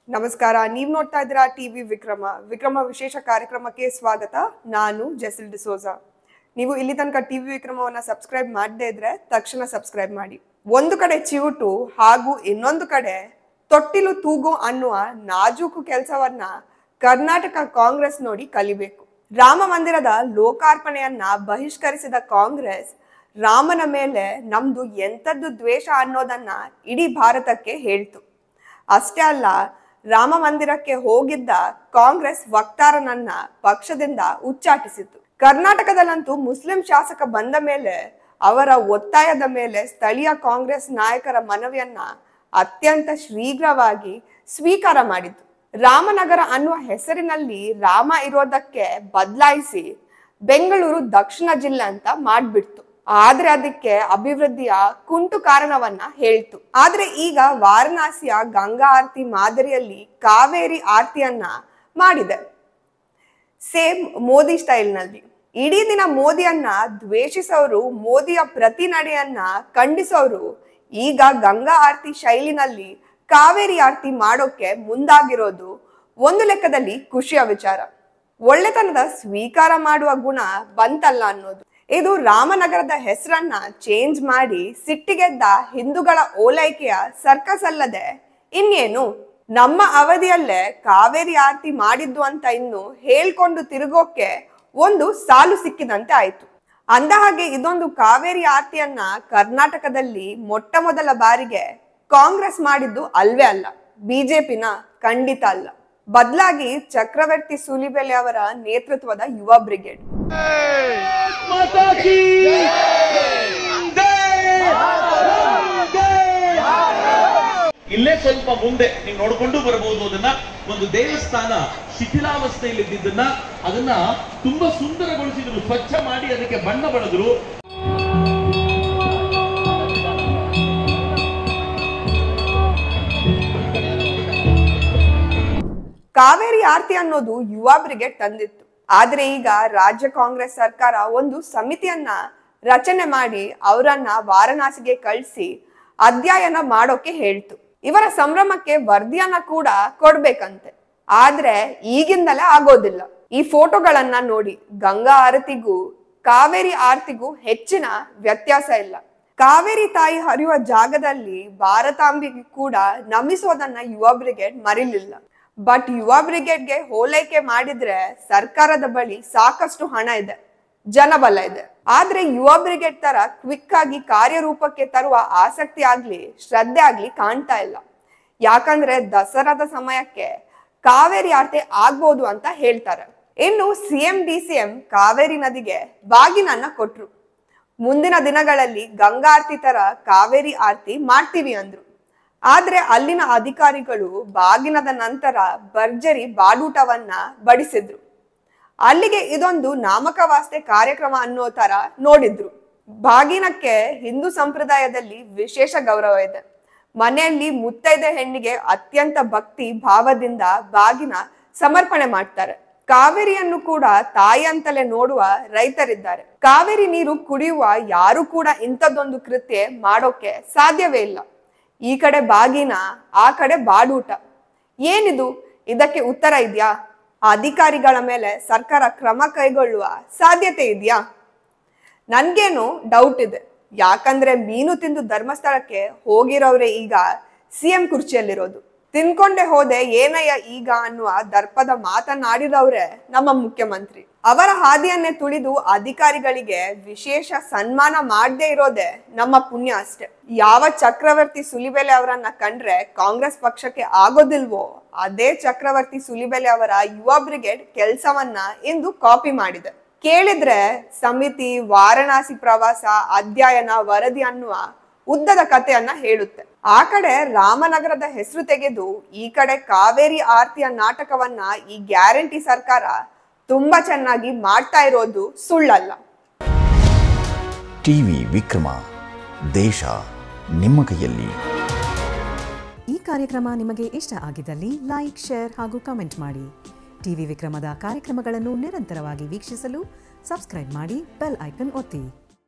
ನಮಸ್ಕಾರ, ನೀವು ನೋಡ್ತಾ ಇದ್ದೀರಾ ಟಿವಿ ವಿಕ್ರಮ ವಿಶೇಷ ಕಾರ್ಯಕ್ರಮಕ್ಕೆ ಸ್ವಾಗತ. ನಾನು ಜೆಸಿಲ್ ಡಿಸೋಜಾ. ನೀವು ಇಲ್ಲಿ ತನಕ ಟಿವಿ ವಿಕ್ರಮವನ್ನ ಸಬ್ಸ್ಕ್ರೈಬ್ ಮಾಡದೇ ಇದ್ರೆ ತಕ್ಷಣ ಸಬ್ಸ್ಕ್ರೈಬ್ ಮಾಡಿ. ಒಂದು ಕಡೆ ಚಿವುಟು ಹಾಗೂ ಇನ್ನೊಂದು ಕಡೆ ತೊಟ್ಟಿಲು ತೂಗು ಅನ್ನುವ ನಾಜೂಕು ಕೆಲಸವನ್ನ ಕರ್ನಾಟಕ ಕಾಂಗ್ರೆಸ್ ನೋಡಿ ಕಲಿಬೇಕು. ರಾಮ ಮಂದಿರದ ಲೋಕಾರ್ಪಣೆಯನ್ನ ಬಹಿಷ್ಕರಿಸಿದ ಕಾಂಗ್ರೆಸ್ ರಾಮನ ಮೇಲೆ ನಮ್ದು ಎಂಥದ್ದು ದ್ವೇಷ ಅನ್ನೋದನ್ನ ಇಡೀ ಭಾರತಕ್ಕೆ ಹೇಳ್ತು. ಅಷ್ಟೇ ಅಲ್ಲ, ರಾಮ ಮಂದಿರಕ್ಕೆ ಹೋಗಿದ್ದ ಕಾಂಗ್ರೆಸ್ ವಕ್ತಾರನನ್ನ ಪಕ್ಷದಿಂದ ಉಚ್ಚಾಟಿಸಿತು. ಕರ್ನಾಟಕದಲ್ಲಂತೂ ಮುಸ್ಲಿಂ ಶಾಸಕ ಬಂದ ಮೇಲೆ ಅವರ ಒತ್ತಾಯದ ಮೇಲೆ ಸ್ಥಳೀಯ ಕಾಂಗ್ರೆಸ್ ನಾಯಕರ ಮನವಿಯನ್ನ ಅತ್ಯಂತ ಶೀಘ್ರವಾಗಿ ಸ್ವೀಕಾರ ಮಾಡಿತು. ರಾಮನಗರ ಅನ್ನುವ ಹೆಸರಿನಲ್ಲಿ ರಾಮ ಇರೋದಕ್ಕೆ ಬದಲಾಯಿಸಿ ಬೆಂಗಳೂರು ದಕ್ಷಿಣ ಜಿಲ್ಲೆ ಅಂತ ಮಾಡ್ಬಿಡ್ತು. ಆದ್ರೆ ಅದಕ್ಕೆ ಅಭಿವೃದ್ಧಿಯ ಕುಂಟು ಕಾರಣವನ್ನ ಹೇಳ್ತು. ಆದ್ರೆ ಈಗ ವಾರಣಾಸಿಯ ಗಂಗಾ ಆರತಿ ಮಾದರಿಯಲ್ಲಿ ಕಾವೇರಿ ಆರತಿಯನ್ನ ಮಾಡಿದೆ, ಸೇಮ್ ಮೋದಿ ಸ್ಟೈಲ್ ನಲ್ಲಿ. ಇಡೀ ದಿನ ಮೋದಿಯನ್ನ ದ್ವೇಷಿಸೋರು, ಮೋದಿಯ ಪ್ರತಿ ನಡೆಯನ್ನ ಖಂಡಿಸೋರು ಈಗ ಗಂಗಾ ಆರತಿ ಶೈಲಿನಲ್ಲಿ ಕಾವೇರಿ ಆರತಿ ಮಾಡೋಕೆ ಮುಂದಾಗಿರೋದು ಒಂದು ಲೆಕ್ಕದಲ್ಲಿ ಖುಷಿಯ ವಿಚಾರ. ಒಳ್ಳೆತನದ ಸ್ವೀಕಾರ ಮಾಡುವ ಗುಣ ಬಂತಲ್ಲ ಅನ್ನೋದು. ಇದು ರಾಮನಗರದ ಹೆಸರನ್ನ ಚೇಂಜ್ ಮಾಡಿ ಸಿಟ್ಟಿಗೆದ್ದ ಹಿಂದೂಗಳ ಓಲೈಕೆಯ ಸರ್ಕಸ್ ಅಲ್ಲದೆ ಇನ್ನೇನು. ನಮ್ಮ ಅವಧಿಯಲ್ಲೇ ಕಾವೇರಿ ಆರತಿ ಮಾಡಿದ್ದು ಅಂತ ಇನ್ನು ಹೇಳ್ಕೊಂಡು ತಿರುಗೋಕೆ ಒಂದು ಸಾಲು ಸಿಕ್ಕಿದಂತೆ ಆಯ್ತು. ಅಂದ ಹಾಗೆ ಇದೊಂದು ಕಾವೇರಿ ಆರತಿಯನ್ನ ಕರ್ನಾಟಕದಲ್ಲಿ ಮೊಟ್ಟ ಮೊದಲ ಬಾರಿಗೆ ಕಾಂಗ್ರೆಸ್ ಮಾಡಿದ್ದು ಅಲ್ವೇ ಅಲ್ಲ, ಬಿಜೆಪಿನ ಖಂಡಿತ ಅಲ್ಲ. ಬದಲಾಗಿ ಚಕ್ರವರ್ತಿ ಸೂಲಿಬೆಲೆ ಅವರ ನೇತೃತ್ವದ ಯುವ ಬ್ರಿಗೇಡ್. ಇಲ್ಲೇ ಸ್ವಲ್ಪ ಮುಂದೆ ನೀವು ನೋಡ್ಕೊಂಡು ಬರಬಹುದು. ಅದನ್ನ ಒಂದು ದೇವಸ್ಥಾನ ಶಿಥಿಲಾವಸ್ಥೆಯಲ್ಲಿದ್ದನ್ನ ಅದನ್ನ ತುಂಬಾ ಸುಂದರಗೊಳಿಸಿದ್ರು, ಸ್ವಚ್ಛ ಮಾಡಿ ಅದಕ್ಕೆ ಬಣ್ಣ ಬಳಿದ್ರು. ಕಾವೇರಿ ಆರತಿ ಅನ್ನೋದು ಯುವ ಬ್ರಿಗೇಡ್ ತಂದಿತ್ತು. ಆದ್ರೆ ಈಗ ರಾಜ್ಯ ಕಾಂಗ್ರೆಸ್ ಸರ್ಕಾರ ಒಂದು ಸಮಿತಿಯನ್ನ ರಚನೆ ಮಾಡಿ ಅವರನ್ನ ವಾರಣಾಸಿಗೆ ಕಳಿಸಿ ಅಧ್ಯಯನ ಮಾಡೋಕೆ ಹೇಳ್ತು. ಇವರ ಸಂಭ್ರಮಕ್ಕೆ ವರದಿಯನ್ನ ಕೂಡ ಕೊಡ್ಬೇಕಂತೆ. ಆದ್ರೆ ಈಗಿಂದಲೇ ಆಗೋದಿಲ್ಲ. ಈ ಫೋಟೋಗಳನ್ನ ನೋಡಿ, ಗಂಗಾ ಆರತಿಗೂ ಕಾವೇರಿ ಆರತಿಗೂ ಹೆಚ್ಚಿನ ವ್ಯತ್ಯಾಸ ಇಲ್ಲ. ಕಾವೇರಿ ತಾಯಿ ಹರಿಯುವ ಜಾಗದಲ್ಲಿ ಭಾರತಾಂಬಿಗೆ ಕೂಡ ನಮಿಸೋದನ್ನ ಯುವ ಬ್ರಿಗೇಡ್ ಮರಿಲಿಲ್ಲ. ಬಟ್ ಯುವ ಬ್ರಿಗೇಡ್ಗೆ ಹೋಲೈಕೆ ಮಾಡಿದ್ರೆ ಸರ್ಕಾರದ ಬಳಿ ಸಾಕಷ್ಟು ಹಣ ಇದೆ, ಜನಬಲ ಇದೆ. ಆದ್ರೆ ಯುವ ಬ್ರಿಗೇಡ್ ತರ ಕ್ವಿಕ್ ಆಗಿ ಕಾರ್ಯರೂಪಕ್ಕೆ ತರುವ ಆಸಕ್ತಿ ಆಗ್ಲಿ ಶ್ರದ್ಧೆ ಆಗ್ಲಿ ಕಾಣ್ತಾ ಇಲ್ಲ. ಯಾಕಂದ್ರೆ ದಸರಾದ ಸಮಯಕ್ಕೆ ಕಾವೇರಿ ಆರತಿ ಆಗ್ಬೋದು ಅಂತ ಹೇಳ್ತಾರೆ. ಇನ್ನು ಸಿಎಂ ಡಿಸಿಎಂ ಕಾವೇರಿ ನದಿಗೆ ಬಾಗಿನನ್ನ ಕೊಟ್ರು. ಮುಂದಿನ ದಿನಗಳಲ್ಲಿ ಗಂಗಾ ಆರತಿ ತರ ಕಾವೇರಿ ಆರತಿ ಮಾಡ್ತೀವಿ ಅಂದ್ರು. ಆದ್ರೆ ಅಲ್ಲಿನ ಅಧಿಕಾರಿಗಳು ಬಾಗಿನದ ನಂತರ ಭರ್ಜರಿ ಬಾಡೂಟವನ್ನ ಬಡಿಸಿದ್ರು. ಅಲ್ಲಿಗೆ ಇದೊಂದು ನಾಮಕವಾಸ್ತೆ ಕಾರ್ಯಕ್ರಮ ಅನ್ನೋ ತರ ನೋಡಿದ್ರು. ಬಾಗಿನಕ್ಕೆ ಹಿಂದೂ ಸಂಪ್ರದಾಯದಲ್ಲಿ ವಿಶೇಷ ಗೌರವ ಇದೆ. ಮನೆಯಲ್ಲಿ ಮುತ್ತೈದೆ ಹೆಣ್ಣಿಗೆ ಅತ್ಯಂತ ಭಕ್ತಿ ಭಾವದಿಂದ ಬಾಗಿನ ಸಮರ್ಪಣೆ ಮಾಡ್ತಾರೆ. ಕಾವೇರಿಯನ್ನು ಕೂಡ ತಾಯಿ ಅಂತಲೇ ನೋಡುವ ರೈತರಿದ್ದಾರೆ. ಕಾವೇರಿ ನೀರು ಕುಡಿಯುವ ಯಾರು ಕೂಡ ಇಂಥದ್ದೊಂದು ಕೃತ್ಯ ಮಾಡೋಕೆ ಸಾಧ್ಯವೇ ಇಲ್ಲ. ಈ ಕಡೆ ಬಾಗಿನ, ಆ ಕಡೆ ಬಾಡೂಟ. ಏನಿದು? ಇದಕ್ಕೆ ಉತ್ತರ ಇದೆಯಾ? ಅಧಿಕಾರಿಗಳ ಮೇಲೆ ಸರ್ಕಾರ ಕ್ರಮ ಕೈಗೊಳ್ಳುವ ಸಾಧ್ಯತೆ ಇದೆಯಾ? ನನ್ಗೇನು ಡೌಟ್ ಇದೆ. ಯಾಕಂದ್ರೆ ಮೀನು ತಿಂದು ಧರ್ಮಸ್ಥಳಕ್ಕೆ ಹೋಗಿರೋವ್ರೆ ಈಗ ಸಿಎಂ ಕುರ್ಚಿಯಲ್ಲಿರೋದು. ತಿನ್ಕೊಂಡೆ ಹೋದೆ ಏನಯ್ಯ ಈಗ ಅನ್ನುವ ದರ್ಪದ ಮಾತನಾಡಿದವ್ರೆ ನಮ್ಮ ಮುಖ್ಯಮಂತ್ರಿ. ಅವರ ಹಾದಿಯನ್ನೇ ತುಳಿದು ಅಧಿಕಾರಿಗಳಿಗೆ ವಿಶೇಷ ಸನ್ಮಾನ ಮಾಡದೇ ಇರೋದೆ ನಮ್ಮ ಪುಣ್ಯ ಅಷ್ಟೆ. ಯಾವ ಚಕ್ರವರ್ತಿ ಸೂಲಿಬೆಲೆ ಅವರನ್ನ ಕಂಡ್ರೆ ಕಾಂಗ್ರೆಸ್ ಪಕ್ಷಕ್ಕೆ ಆಗೋದಿಲ್ವೋ ಅದೇ ಚಕ್ರವರ್ತಿ ಸೂಲಿಬೆಲೆ ಅವರ ಯುವ ಬ್ರಿಗೇಡ್ ಕೆಲಸವನ್ನ ಇಂದು ಕಾಪಿ ಮಾಡಿದೆ. ಕೇಳಿದ್ರೆ ಸಮಿತಿ, ವಾರಣಾಸಿ ಪ್ರವಾಸ, ಅಧ್ಯಯನ, ವರದಿ ಅನ್ನುವ ಉದ್ದದ ಕಥೆಯನ್ನ ಹೇಳುತ್ತೆ. ಆ ಕಡೆ ರಾಮನಗರದ ಹೆಸರು ತೆಗೆದು ಈ ಕಡೆ ಕಾವೇರಿ ಆರತಿಯ ನಾಟಕವನ್ನ ಈ ಗ್ಯಾರಂಟಿ ಸರ್ಕಾರ ತುಂಬಾ ಚೆನ್ನಾಗಿ ಮಾಡ್ತಾ ಇರೋದು ಸುಳ್ಳಲ್ಲ. ಟಿವಿ ವಿಕ್ರಮ, ದೇಶ ನಿಮ್ಮ ಕೈಯಲ್ಲಿ. ಈ ಕಾರ್ಯಕ್ರಮ ನಿಮಗೆ ಇಷ್ಟ ಆಗಿದ್ದಲ್ಲಿ ಲೈಕ್, ಶೇರ್ ಹಾಗೂ ಕಮೆಂಟ್ ಮಾಡಿ. ಟಿವಿ ವಿಕ್ರಮದ ಕಾರ್ಯಕ್ರಮಗಳನ್ನು ನಿರಂತರವಾಗಿ ವೀಕ್ಷಿಸಲು ಸಬ್ಸ್ಕ್ರೈಬ್ ಮಾಡಿ, ಬೆಲ್ ಐಕನ್ ಒತ್ತಿ.